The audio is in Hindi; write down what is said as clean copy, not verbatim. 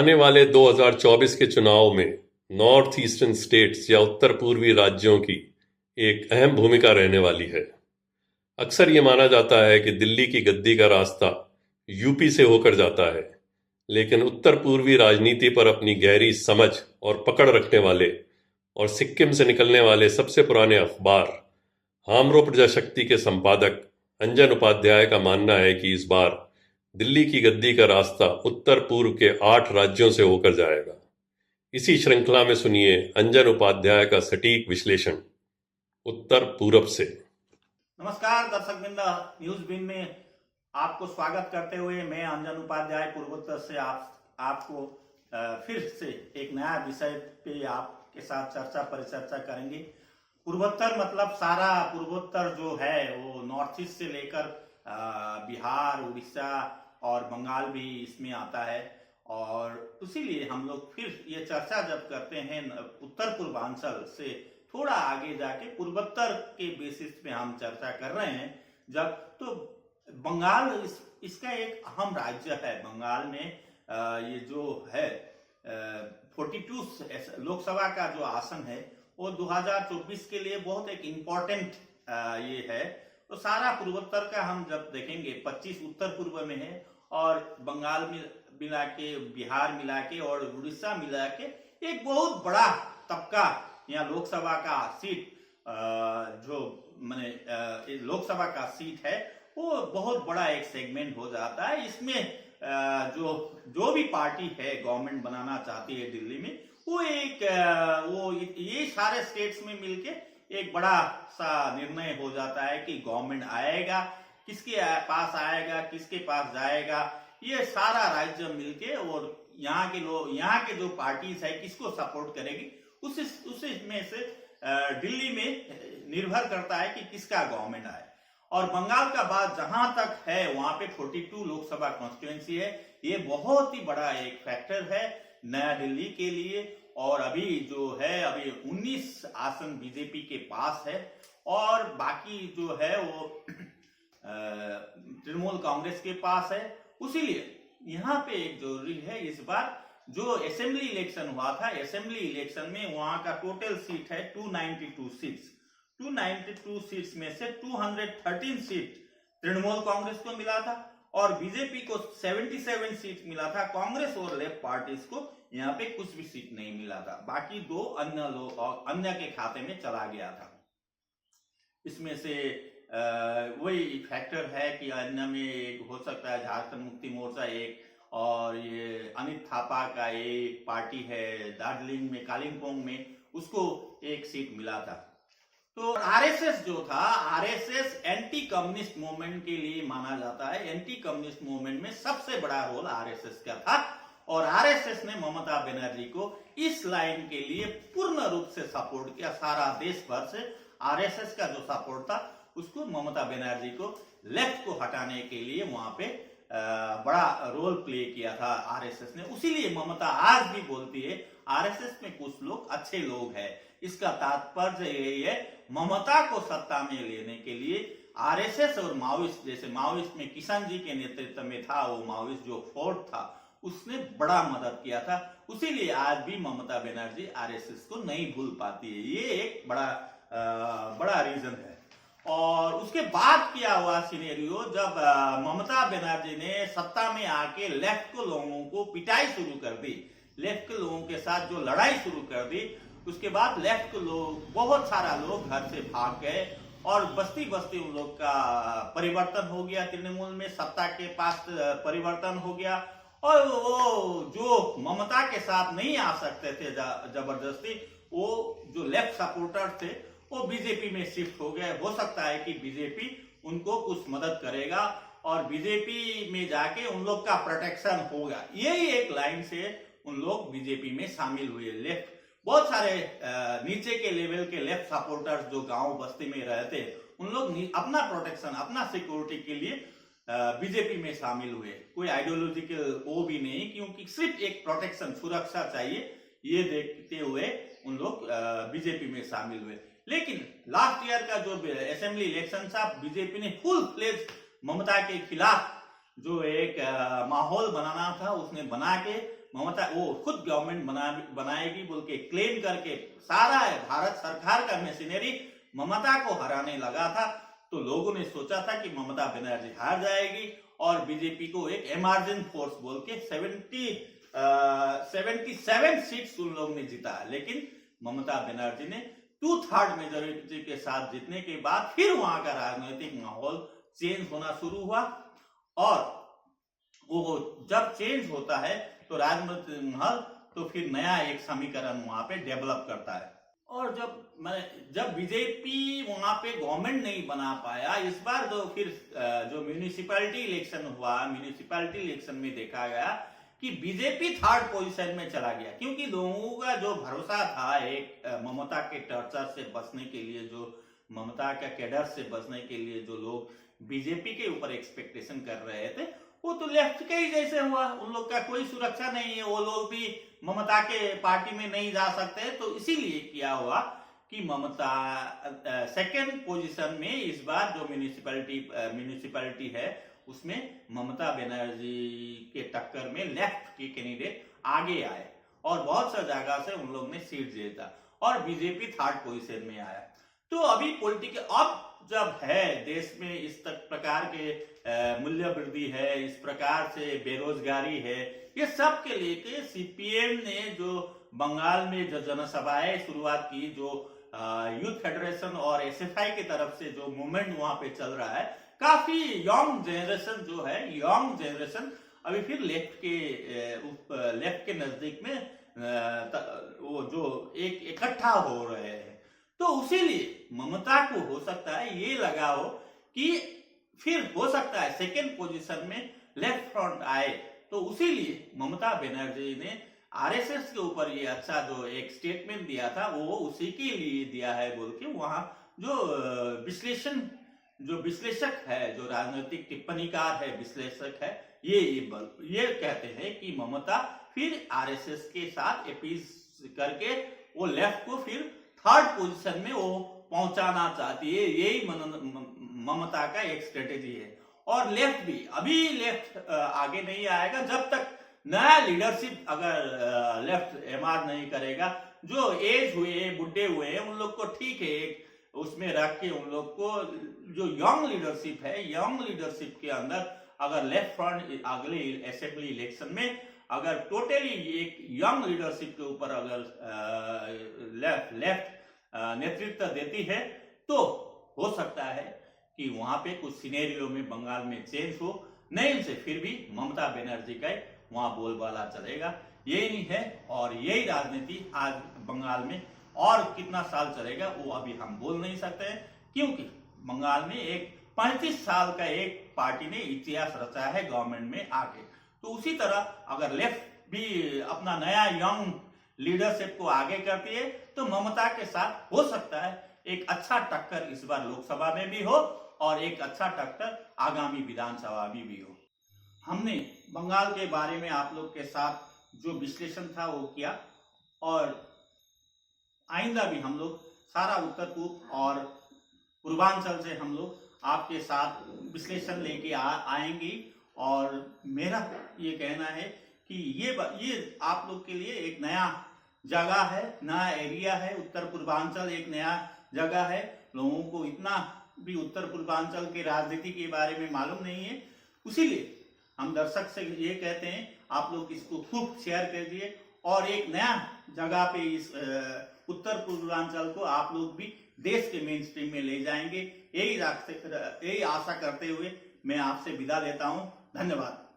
आने वाले 2024 के चुनाव में नॉर्थ ईस्टर्न स्टेट्स या उत्तर पूर्वी राज्यों की एक अहम भूमिका रहने वाली है। अक्सर ये माना जाता है कि दिल्ली की गद्दी का रास्ता यूपी से होकर जाता है, लेकिन उत्तर पूर्वी राजनीति पर अपनी गहरी समझ और पकड़ रखने वाले और सिक्किम से निकलने वाले सबसे पुराने अखबार हामरो प्रजाशक्ति के संपादक अंजन उपाध्याय का मानना है कि इस बार दिल्ली की गद्दी का रास्ता उत्तर पूर्व के 8 राज्यों से होकर जाएगा। इसी श्रृंखला में सुनिए अंजन उपाध्याय का सटीक विश्लेषण उत्तर पूरब से। नमस्कार दर्शक बिंद, न्यूज बिन में आपको स्वागत करते हुए मैं अंजन उपाध्याय पूर्वोत्तर से आपको फिर से एक नया विषय पे आपके साथ परिचर्चा करेंगे। पूर्वोत्तर मतलब सारा पूर्वोत्तर जो है वो नॉर्थ ईस्ट से लेकर बिहार, उड़ीसा और बंगाल भी इसमें आता है। और इसीलिए हम लोग फिर ये चर्चा जब करते हैं उत्तर पूर्वांचल से थोड़ा आगे जाके पूर्वोत्तर के बेसिस पे हम चर्चा कर रहे हैं। जब तो बंगाल इसका एक अहम राज्य है। बंगाल में ये जो है 42 लोकसभा का जो आसन है वो 2024 के लिए बहुत एक इम्पोर्टेंट ये है। तो सारा पूर्वोत्तर का हम जब देखेंगे 25 उत्तर पूर्व में है और बंगाल में मिला के, बिहार मिला के और उड़ीसा मिला के एक बहुत बड़ा तबका यहाँ लोकसभा का सीट जो माने लोकसभा का सीट है वो बहुत बड़ा एक सेगमेंट हो जाता है। इसमें जो भी पार्टी है गवर्नमेंट बनाना चाहती है दिल्ली में वो ये सारे स्टेट्स में मिलके एक बड़ा सा निर्णय हो जाता है कि गवर्नमेंट आएगा, किसके पास आएगा, किसके पास जाएगा। ये सारा राज्य मिलके और यहाँ के लोग, यहाँ के जो पार्टीज है किसको सपोर्ट करेगी उसी में से दिल्ली में निर्भर करता है कि किसका गवर्नमेंट आए। और बंगाल का बात जहां तक है वहां पे 42 लोकसभा कॉन्स्टिट्यूएंसी है। ये बहुत ही बड़ा एक फैक्टर है नया दिल्ली के लिए। और अभी जो है अभी 19 आसन बीजेपी के पास है और बाकी जो है वो तृणमूल कांग्रेस के पास है। उसीलिए यहाँ पे एक जरूरी है, इस बार जो असेंबली इलेक्शन हुआ था, असेंबली इलेक्शन में वहां का टोटल सीट है 292 सीट्स। 292 सीट्स में से 213 सीट तृणमूल कांग्रेस को मिला था और बीजेपी को 77 सीट मिला था। कांग्रेस और लेफ्ट पार्टीज को यहाँ पे कुछ भी सीट नहीं मिला था। बाकी दो अन्य के खाते में चला गया था। इसमें से वही फैक्टर है कि अन्य में एक हो सकता है झारखंड मुक्ति मोर्चा एक, और ये अनित थापा का एक पार्टी है दार्जिलिंग में, कालिम्पोंग में, उसको एक सीट मिला था। तो आरएसएस जो था, आरएसएस एंटी कम्युनिस्ट मूवमेंट के लिए माना जाता है। एंटी कम्युनिस्ट मूवमेंट में सबसे बड़ा रोल आरएसएस का था और आरएसएस ने ममता बनर्जी को इस लाइन के लिए पूर्ण रूप से सपोर्ट किया। सारा देश भर से आरएसएस का जो सपोर्ट था उसको ममता बनर्जी को लेफ्ट को हटाने के लिए वहां पे बड़ा रोल प्ले किया था आरएसएस ने। उसीलिए ममता आज भी बोलती है आरएसएस में कुछ लोग अच्छे लोग हैं। इसका तात्पर्य यही है, ममता को सत्ता में लेने के लिए आरएसएस और माओइस्ट, जैसे माओइस्ट में किशन जी के नेतृत्व में था वो माओइस्ट जो फोर्ट था, उसने बड़ा मदद किया था। उसीलिए आज भी ममता बनर्जी आरएसएस को नहीं भूल पाती है। ये एक बड़ा रीजन है। और उसके बाद क्या हुआ सिनेरियो, जब ममता बनर्जी ने सत्ता में आके लेफ्ट को लोगों को पिटाई शुरू कर दी, लेफ्ट के लोगों के साथ जो लड़ाई शुरू कर दी, उसके बाद लेफ्ट के लोग, बहुत सारा लोग घर से भाग गए और बस्ती बस्ती उन लोग का परिवर्तन हो गया। तृणमूल में सत्ता के पास परिवर्तन हो गया और वो जो ममता के साथ नहीं आ सकते थे जबरदस्ती, वो जो लेफ्ट सपोर्टर थे वो बीजेपी में शिफ्ट हो गए। हो सकता है कि बीजेपी उनको कुछ मदद करेगा और बीजेपी में जाके उन लोग का प्रोटेक्शन होगा। यही एक लाइन से उन लोग बीजेपी में शामिल हुए। लेफ्ट बहुत सारे नीचे के लेवल के लेफ्ट सपोर्टर्स जो गांव बस्ती में रहते, उन लोग अपना प्रोटेक्शन, अपना सिक्योरिटी के लिए बीजेपी में शामिल हुए। कोई आइडियोलॉजिकल वो भी नहीं, क्योंकि सिर्फ एक प्रोटेक्शन, सुरक्षा चाहिए, ये देखते हुए उन लोग बीजेपी में शामिल हुए। लेकिन लास्ट ईयर का जो असेंबली इलेक्शन था, बीजेपी ने फुल फ्लेज ममता के खिलाफ जो एक माहौल बनाना था उसने बना के ममता वो खुद गवर्नमेंट बनाएगी बोल के क्लेम करके सारा भारत सरकार का मशीनरी ममता को हराने लगा था। तो लोगों ने सोचा था कि ममता बनर्जी हार जाएगी और बीजेपी को एक इमर्जेंट फोर्स बोल के 77 सीट्स उन लोगों ने जीता है। लेकिन ममता बनर्जी ने 2/3 मेजोरिटी के साथ जीतने के बाद फिर वहां का राजनीतिक माहौल चेंज होना शुरू हुआ और वो जब चेंज होता है तो राजनीतिक माहौल तो फिर नया एक समीकरण वहां पे डेवलप करता है। और जब बीजेपी वहां पे गवर्नमेंट नहीं बना पाया इस बार तो फिर जो म्यूनिसिपैलिटी इलेक्शन हुआ, म्यूनिसिपैलिटी इलेक्शन में देखा गया कि बीजेपी 3rd पोजीशन में चला गया, क्योंकि लोगों का जो भरोसा था एक ममता के टॉर्चर से बचने के लिए, जो ममता का कैडर से बचने के लिए जो लोग बीजेपी के ऊपर एक्सपेक्टेशन कर रहे थे वो तो लेफ्ट के ही जैसे हुआ। उन लोग का कोई सुरक्षा नहीं है, वो लोग भी ममता के पार्टी में नहीं जा सकते। तो इसीलिए क्या हुआ कि ममता 2nd पोजीशन में इस बार जो म्यूनिसिपैलिटी है उसमें ममता बनर्जी के टक्कर में लेफ्ट के कैंडिडेट आगे आए और बहुत सा जगह से उन लोग ने सीट जीता और बीजेपी 3rd पोजीशन में आया। तो अभी पॉलिटिकल अब जब है देश में इस प्रकार के मूल्य वृद्धि है, इस प्रकार से बेरोजगारी है, ये सब के लेके सीपीएम ने जो बंगाल में जो जनसभाएं शुरुआत की, जो यूथ फेडरेशन और एसएफआई की तरफ से जो मूवमेंट वहां पे चल रहा है, काफी यंग जनरेशन जो है, यंग जनरेशन अभी फिर लेफ्ट के नजदीक में वो जो एक इकट्ठा हो रहे हैं। तो उसीलिए ममता को हो सकता है ये लगा हो कि फिर हो सकता है 2nd पोजीशन में लेफ्ट फ्रंट आए। तो उसीलिए ममता बनर्जी ने आरएसएस के ऊपर ये अच्छा जो एक स्टेटमेंट दिया था वो उसी के लिए दिया है बोल के वहां जो विश्लेषक है, जो राजनीतिक टिप्पणीकार है, विश्लेषक है, ये कहते हैं कि ममता फिर आरएसएस के साथ अपील करके वो लेफ्ट को फिर 3rd पोजीशन में वो पहुंचाना चाहती है। यही ममता का एक स्ट्रेटेजी है। और लेफ्ट भी अभी लेफ्ट आगे नहीं आएगा जब तक नया लीडरशिप अगर लेफ्ट एमआर नहीं करेगा। जो एज हुए, बुढ़े हुए हैं, उन लोग को ठीक है उसमें रख के उन लोग को जो यंग लीडरशिप है, यंग लीडरशिप के अंदर अगर लेफ्ट फ्रंट अगले असेंबली इलेक्शन में अगर टोटली एक यंग लीडरशिप के ऊपर अगर लेफ्ट नेतृत्व देती है तो हो सकता है कि वहां पे कुछ सिनेरियो में बंगाल में चेंज हो, नहीं से फिर भी ममता बनर्जी का वहां बोलबाला चलेगा। यही नहीं है और यही राजनीति आज बंगाल में और कितना साल चलेगा वो अभी हम बोल नहीं सकते हैं, क्योंकि बंगाल में एक 35 साल का एक पार्टी ने इतिहास रचा है गवर्नमेंट में आके। तो उसी तरह अगर लेफ्ट भी अपना नया यंग लीडरशिप को आगे करती है तो ममता के साथ हो सकता है एक अच्छा टक्कर इस बार लोकसभा में भी हो और एक अच्छा टक्कर आगामी विधानसभा में भी हो। हमने बंगाल के बारे में आप लोग के साथ जो विश्लेषण था वो किया और आइंदा भी हम लोग सारा उत्तर पूर्व और पूर्वांचल से हम लोग आपके साथ विश्लेषण लेके आएंगे। और मेरा ये कहना है कि ये आप लोग के लिए एक नया जगह है, नया एरिया है। उत्तर पूर्वांचल एक नया जगह है। लोगों को इतना भी उत्तर पूर्वांचल के राजनीति के बारे में मालूम नहीं है, इसीलिए हम दर्शक से ये कहते हैं आप लोग इसको खूब शेयर कीजिए और एक नया जगह पे इस उत्तर पूर्वांचल को आप लोग भी देश के मेन स्ट्रीम में ले जाएंगे। यही आशा करते हुए मैं आपसे विदा लेता हूं। धन्यवाद।